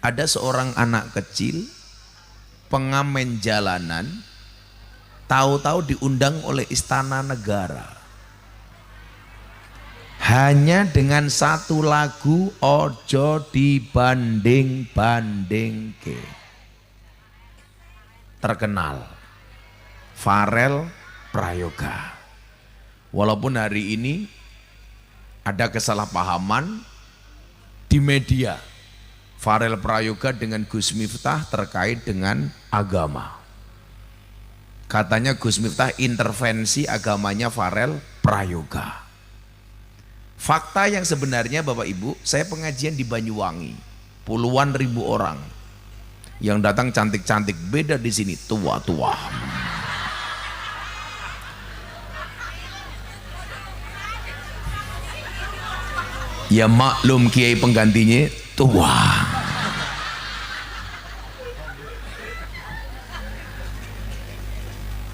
Ada seorang anak kecil, pengamen jalanan, tahu-tahu diundang oleh istana negara. Hanya dengan satu lagu, ojo dibanding-bandingke. Terkenal, Farel Prayoga. Walaupun hari ini ada kesalahpahaman di media, Farel Prayoga dengan Gus Miftah terkait dengan agama. Katanya Gus Miftah intervensi agamanya Farel Prayoga. Fakta yang sebenarnya Bapak Ibu, saya pengajian di Banyuwangi, puluhan ribu orang yang datang cantik-cantik, beda di sini tua-tua. Ya maklum kiai penggantinya tua.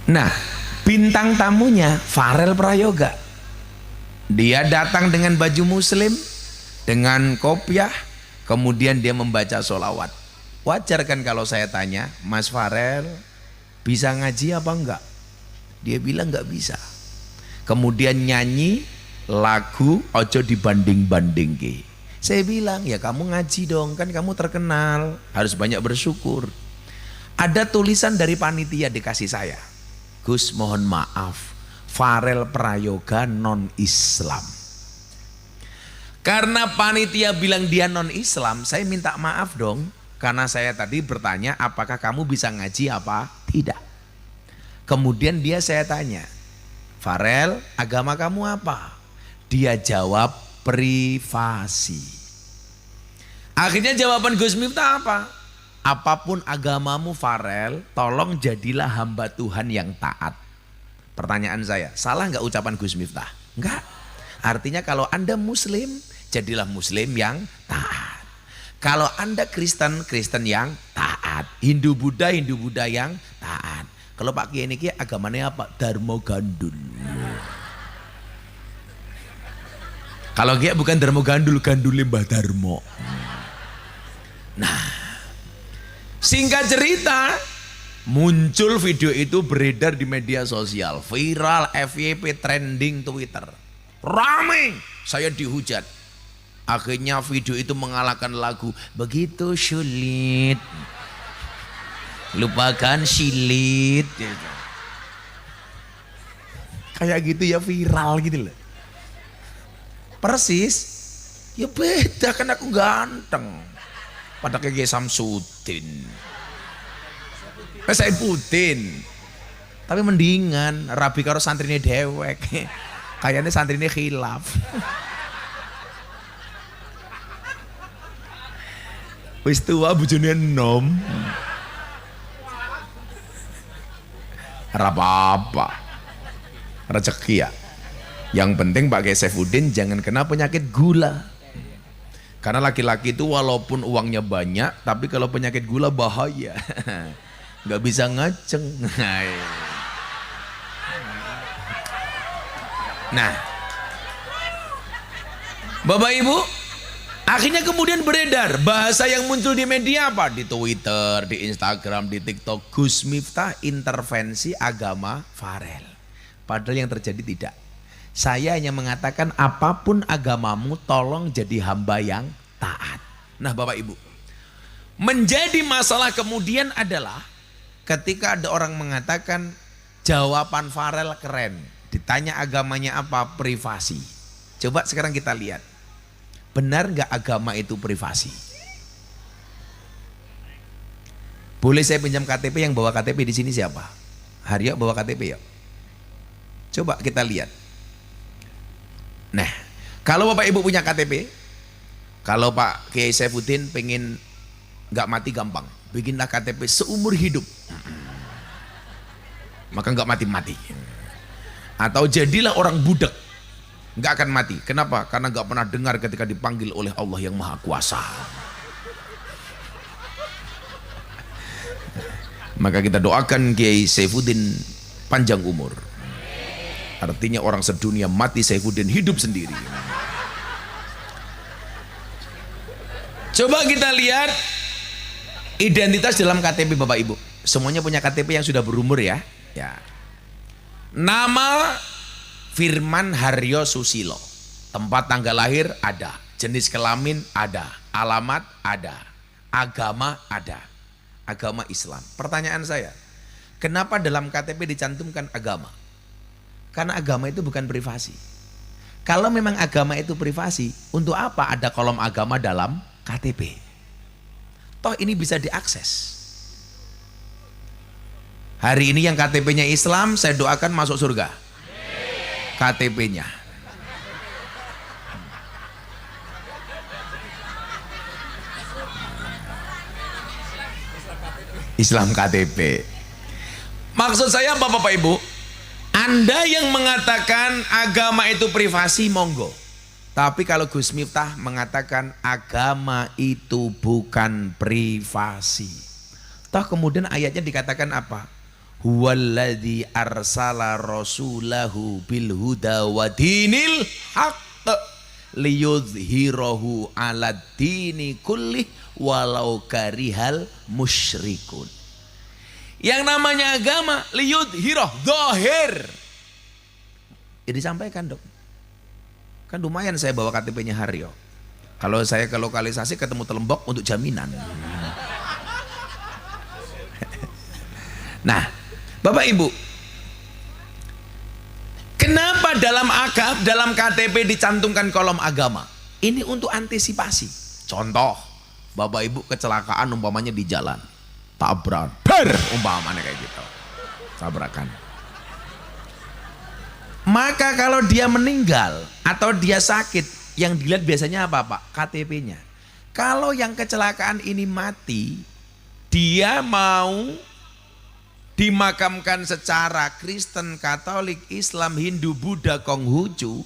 Nah, bintang tamunya Farel Prayoga. Dia datang dengan baju muslim, dengan kopiah, kemudian dia membaca sholawat. Wajar kan kalau saya tanya, Mas Farel bisa ngaji apa enggak? Dia bilang enggak bisa. Kemudian nyanyi lagu ojo dibanding-bandingke. Saya bilang, ya kamu ngaji dong, kan kamu terkenal, harus banyak bersyukur. Ada tulisan dari panitia dikasih saya, Gus mohon maaf, Farel Prayoga non Islam. Karena panitia bilang dia non Islam, saya minta maaf dong, karena saya tadi bertanya apakah kamu bisa ngaji apa tidak. Kemudian saya tanya, Farel agama kamu apa? Dia jawab privasi. Akhirnya jawaban Gus Miftah apa? Apapun agamamu Farel, tolong jadilah hamba Tuhan yang taat. Pertanyaan saya, salah nggak ucapan Gus Miftah? Enggak. Artinya kalau Anda Muslim, jadilah Muslim yang taat. Kalau Anda Kristen, Kristen yang taat. Hindu Buddha yang taat. Kalau Pak Kiai ini agamanya apa? Dharma Gandul. Kalau dia bukan Dharma Gandul, Gandul Mbah Darmo. Nah, singkat cerita, muncul video itu beredar di media sosial, viral, FYP, trending Twitter. Ramai, saya dihujat. Akhirnya video itu mengalahkan lagu Begitu Sulit, Lupakan Silit. Kayak gitu ya, viral gitu loh. Persis, ya beda kan aku ganteng. Pada kayak Samsudin, saya Putin. Tapi mendingan rabi karo santrine dewek. Kayaknya santrine khilaf. Wis tua bojone enom. Ora apa-apa. Rezeki ya. Yang penting Pak Kiai Saifuddin jangan kena penyakit gula. Karena laki-laki itu walaupun uangnya banyak, tapi kalau penyakit gula bahaya. Nggak bisa ngaceng. Nah, Bapak Ibu, akhirnya kemudian beredar bahasa yang muncul di media apa? Di Twitter, di Instagram, di TikTok, Gus Miftah intervensi agama Farel. Padahal yang terjadi tidak. Saya hanya mengatakan apapun agamamu tolong jadi hamba yang taat. Nah Bapak Ibu, menjadi masalah kemudian adalah ketika ada orang mengatakan jawaban Farel keren. Ditanya agamanya apa? Privasi. Coba sekarang kita lihat. Benar nggak agama itu privasi? Boleh saya pinjam KTP, yang bawa KTP di sini siapa? Haryo bawa KTP ya? Coba kita lihat. Nah, kalau Bapak Ibu punya KTP, kalau Pak Kiai Saifuddin pengen nggak mati gampang, bikinlah KTP seumur hidup, maka nggak mati-mati. Atau jadilah orang budak, nggak akan mati. Kenapa? Karena nggak pernah dengar ketika dipanggil oleh Allah yang Maha Kuasa. Maka kita doakan Kiai Saifuddin panjang umur. Artinya orang sedunia mati, Saifuddin hidup sendiri. Coba kita lihat Identitas dalam KTP Bapak Ibu. Semuanya punya KTP yang sudah berumur ya. Ya. Nama Firman Haryo Susilo. Tempat tanggal lahir ada. Jenis kelamin ada. Alamat ada. Agama ada. Agama Islam. Pertanyaan saya, kenapa dalam KTP dicantumkan agama? Karena agama itu bukan privasi. Kalau memang agama itu privasi, untuk apa ada kolom agama dalam KTP? Toh ini bisa diakses. Hari ini yang KTP-nya Islam, saya doakan masuk surga. KTP-nya. Islam KTP. Maksud saya Bapak Ibu, Anda yang mengatakan agama itu privasi, monggo. Tapi kalau Gus Miftah mengatakan agama itu bukan privasi. Toh kemudian ayatnya dikatakan apa? Huwaladzi arsala rasulahu bil huda wa dinil haqq liyudhhirahu 'alad dini kullih walau karihal musyrikun. Yang namanya agama liyudhhirah, zahir. Ini disampaikan dok. Kan lumayan saya bawa KTP-nya Haryo. Kalau saya ke lokalisasi ketemu Telembok untuk jaminan. Nah, Bapak Ibu, kenapa dalam KTP dicantumkan kolom agama? Ini untuk antisipasi. Contoh, Bapak Ibu kecelakaan umpamanya di jalan, tabrak, umpamanya kayak gitu, tabrakan. Maka kalau dia meninggal atau dia sakit, yang dilihat biasanya apa Pak? KTP-nya. Kalau yang kecelakaan ini mati, dia mau dimakamkan secara Kristen, Katolik, Islam, Hindu, Buddha, Konghucu,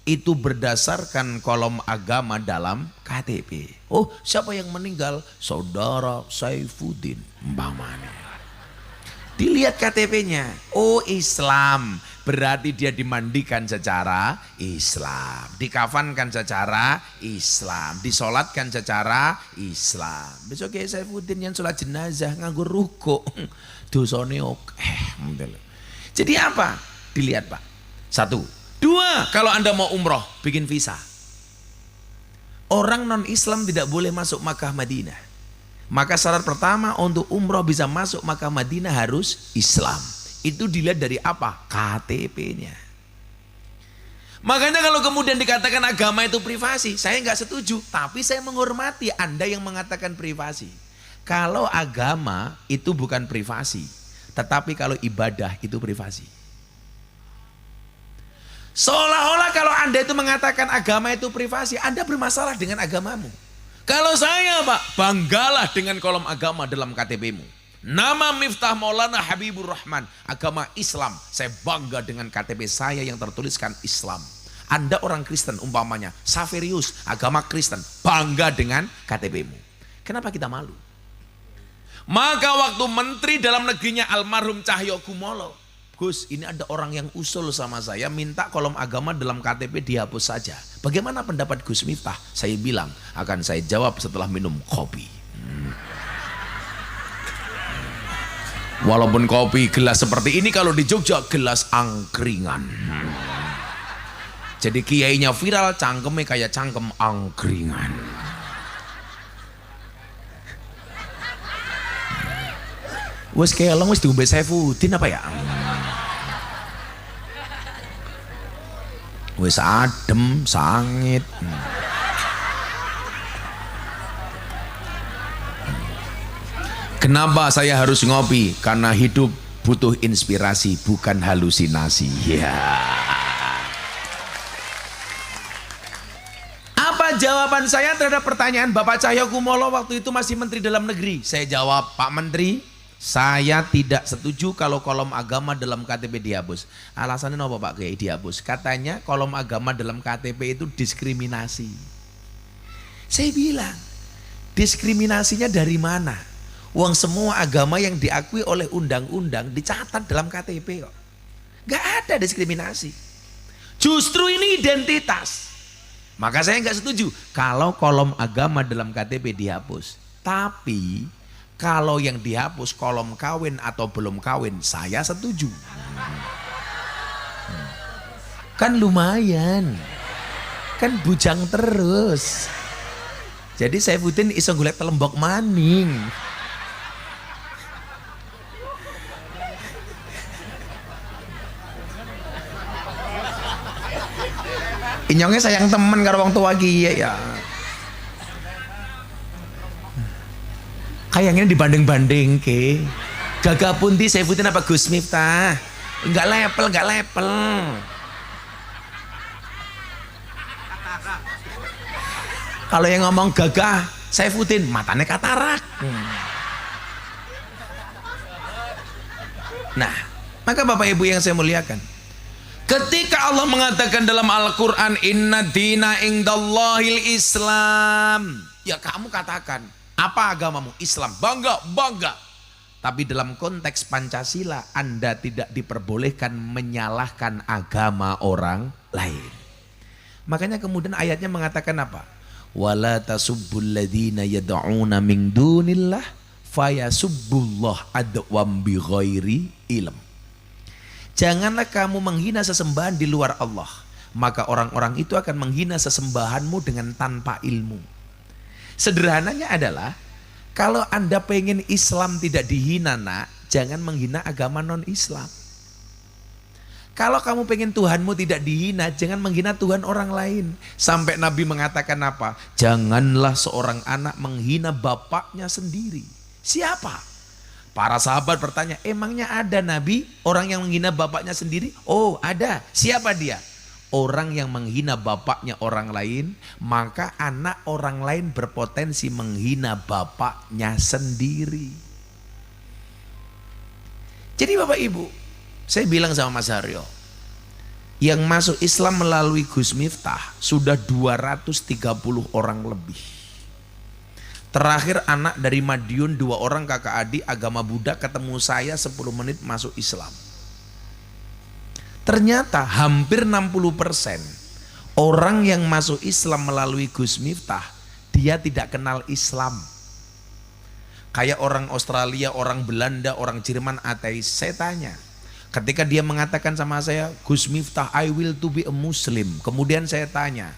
itu berdasarkan kolom agama dalam KTP. Oh, siapa yang meninggal? Saudara Saifuddin, umpamanya. Dilihat KTP-nya. Oh, Islam. Berarti dia dimandikan secara Islam, dikafankan secara Islam, disolatkan secara Islam. Besok kayak Saifuddin yang sholat jenazah nganggur ruko, dosane oke. Jadi apa? Dilihat Pak. 1, 2, kalau Anda mau umroh, bikin visa. Orang non Islam tidak boleh masuk Makkah Madinah. Maka syarat pertama untuk umroh bisa masuk Makkah Madinah harus Islam. Itu dilihat dari apa? KTP-nya. Makanya kalau kemudian dikatakan agama itu privasi, saya nggak setuju. Tapi saya menghormati Anda yang mengatakan privasi. Kalau agama itu bukan privasi, tetapi kalau ibadah itu privasi. Seolah-olah kalau Anda itu mengatakan agama itu privasi, Anda bermasalah dengan agamamu. Kalau saya Pak, banggalah dengan kolom agama dalam KTP-mu. Nama Miftah Maulana Habibur Rahman, agama Islam. Saya bangga dengan KTP saya yang tertuliskan Islam. Anda orang Kristen umpamanya, Saverius, agama Kristen, bangga dengan KTP-mu. Kenapa kita malu? Maka waktu Menteri Dalam Negerinya almarhum Cahyokumolo, Gus, ini ada orang yang usul sama saya minta kolom agama dalam KTP dihapus saja. Bagaimana pendapat Gus Miftah? Saya bilang, akan saya jawab setelah minum kopi. Walaupun kopi gelas seperti ini, kalau di Jogja gelas angkringan. Jadi kiainya viral, cangkemnya kayak cangkem angkringan. Wes kelong wes diombe Saifuddin apa ya? Wes adem, sangit. Kenapa saya harus ngopi? Karena hidup butuh inspirasi, bukan halusinasi. Ya. Apa jawaban saya terhadap pertanyaan Bapak Cahyokumolo waktu itu masih Menteri Dalam Negeri? Saya jawab, Pak Menteri, saya tidak setuju kalau kolom agama dalam KTP dihapus. Alasannya apa Pak Kiai dihapus? Katanya kolom agama dalam KTP itu diskriminasi. Saya bilang, diskriminasinya dari mana? Uang semua agama yang diakui oleh undang-undang dicatat dalam KTP kok. Gak ada diskriminasi. Justru ini identitas. Maka saya nggak setuju kalau kolom agama dalam KTP dihapus. Tapi Kalau yang dihapus kolom kawin atau belum kawin, saya setuju. Kan lumayan. Kan bujang terus. Jadi Saifuddin iso golek telembok maning. Inyongnya sayang temen karo wong tua kiye ya. Kayaknya dibanding-banding ke. Gagah pundi Saifuddin apa Gus Miftah? Enggak lepel. Kalau yang ngomong gagah Saifuddin matanya katarak. Nah, maka Bapak Ibu yang saya muliakan, ketika Allah mengatakan dalam Al-Quran inna dina indallahil Islam, ya kamu katakan apa agamamu? Islam. Bangga. Tapi dalam konteks Pancasila Anda tidak diperbolehkan menyalahkan agama orang lain. Makanya kemudian ayatnya mengatakan apa? Wala tasubbul ladzina yad'una min dunillah fayasubbullah adwam bighairi ilm. Janganlah kamu menghina sesembahan di luar Allah, maka orang-orang itu akan menghina sesembahanmu dengan tanpa ilmu. Sederhananya adalah kalau Anda pengen Islam tidak dihina, nak, jangan menghina agama non-Islam. Kalau kamu pengen Tuhanmu tidak dihina, jangan menghina Tuhan orang lain. Sampai Nabi mengatakan apa? Janganlah seorang anak menghina bapaknya sendiri. Siapa? Para sahabat bertanya, emangnya ada Nabi orang yang menghina bapaknya sendiri? Oh ada. Siapa dia? Orang yang menghina bapaknya orang lain, maka anak orang lain berpotensi menghina bapaknya sendiri. Jadi Bapak Ibu, saya bilang sama Mas Haryo, yang masuk Islam melalui Gus Miftah sudah 230 orang lebih. Terakhir anak dari Madiun 2 orang kakak adik agama Buddha ketemu saya 10 menit masuk Islam. Ternyata hampir 60% orang yang masuk Islam melalui Gus Miftah, dia tidak kenal Islam. Kayak orang Australia, orang Belanda, orang Jerman ateis. Saya tanya, ketika dia mengatakan sama saya, Gus Miftah, I will to be a Muslim. Kemudian saya tanya,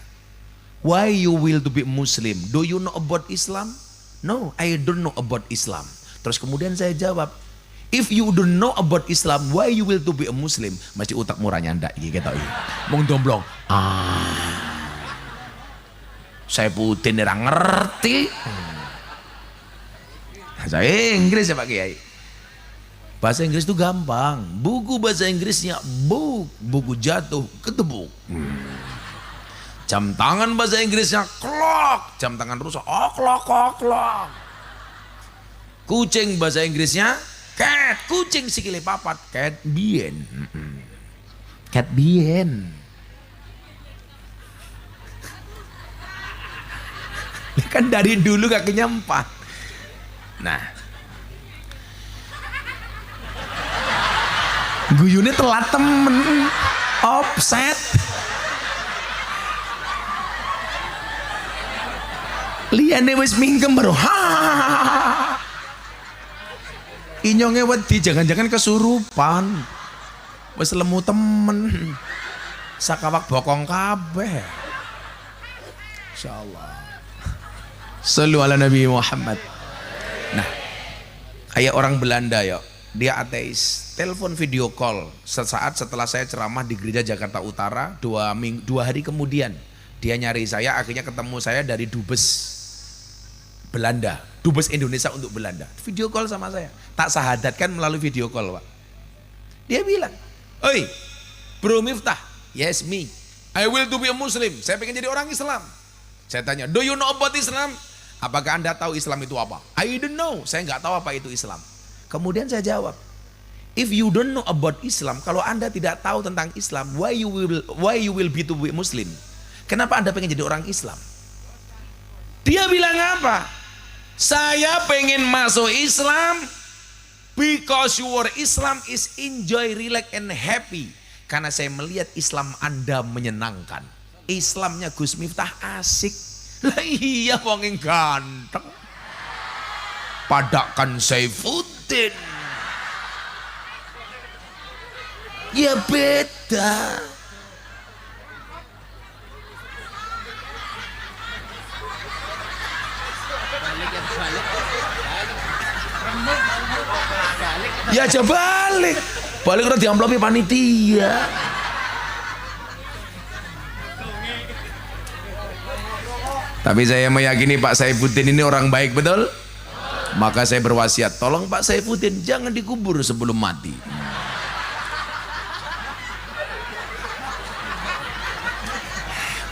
why you will to be a Muslim? Do you know about Islam? No, I don't know about Islam. Terus kemudian saya jawab, if you don't know about Islam, why you will to be a Muslim? Masih utak murahnya ndak gitu. Mung domblong. Saya putih ora ngerti. Saya Inggris ya Pak Kiai. Bahasa Inggris itu gampang. Buku bahasa Inggrisnya buku jatuh ketebuk. Jam tangan bahasa Inggrisnya clock, jam tangan rusak clock. Kucing bahasa Inggrisnya cat, kucing sikile papat, cat bien. Cat bien. Kan dari dulu kakinya 4. Nah, guyune telat temen, offset. Liane wis mingkem baru inyonge wedi jangan-jangan kesurupan. Wis lemu temen. Sakawak bokong kabeh. Insyaallah. Shallu ala Nabi Muhammad. Nah, kayak orang Belanda ya, dia ateis, telepon video call sesaat setelah saya ceramah di gereja Jakarta Utara. 2 hari kemudian dia nyari saya, akhirnya ketemu saya dari Dubes Belanda, Dubes Indonesia untuk Belanda, video call sama saya, tak sahadatkan melalui video call Pak. Dia bilang, oi Bro Miftah, yes me, I will to be a Muslim, saya pengen jadi orang Islam. Saya tanya, do you know about Islam? Apakah Anda tahu Islam itu apa? I don't know, saya nggak tahu apa itu Islam. Kemudian saya jawab, if you don't know about Islam, kalau Anda tidak tahu tentang Islam, why you will be to be Muslim? Kenapa Anda pengen jadi orang Islam? Dia bilang apa? Saya pengen masuk Islam because your Islam is enjoy, relax and happy. Karena saya melihat Islam Anda menyenangkan. Islamnya Gus Miftah asik. Lah iya wong ganteng. padahkan Saifuddin. Ya beda. Ya aja balik. Balik udah diamplopi panitia. Tapi saya meyakini Pak Saifuddin ini orang baik, betul? Maka saya berwasiat, tolong Pak Saifuddin jangan dikubur sebelum mati.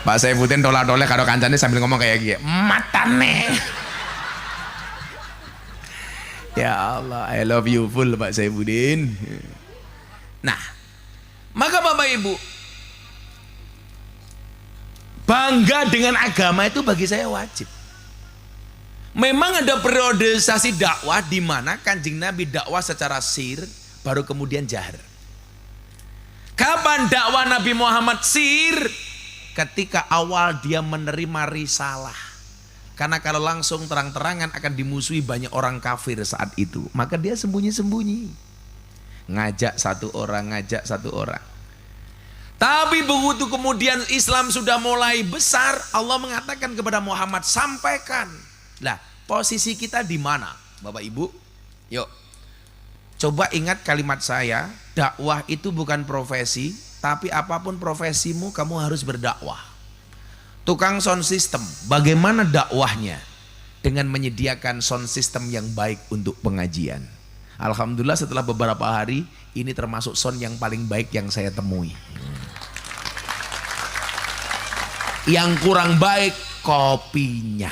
Pak Saifuddin tolak-tolak karo kancane sambil ngomong kayak gini, matane. Ya Allah, I love you full Pak Saifuddin. Nah, maka Bapak Ibu, bangga dengan agama itu bagi saya wajib. Memang ada periodisasi dakwah di mana Kanjeng Nabi dakwah secara sir, baru kemudian jahar. Kapan dakwah Nabi Muhammad sir? Ketika awal dia menerima risalah. Karena kalau langsung terang-terangan akan dimusuhi banyak orang kafir saat itu. Maka dia sembunyi-sembunyi. Ngajak satu orang. Tapi begitu kemudian Islam sudah mulai besar, Allah mengatakan kepada Muhammad, sampaikan. Lah, posisi kita di mana, Bapak Ibu? Yuk, coba ingat kalimat saya, dakwah itu bukan profesi, tapi apapun profesimu kamu harus berdakwah. Tukang sound system, bagaimana dakwahnya? Dengan menyediakan sound system yang baik untuk pengajian. Alhamdulillah setelah beberapa hari, ini termasuk sound yang paling baik yang saya temui. Yang kurang baik kopinya.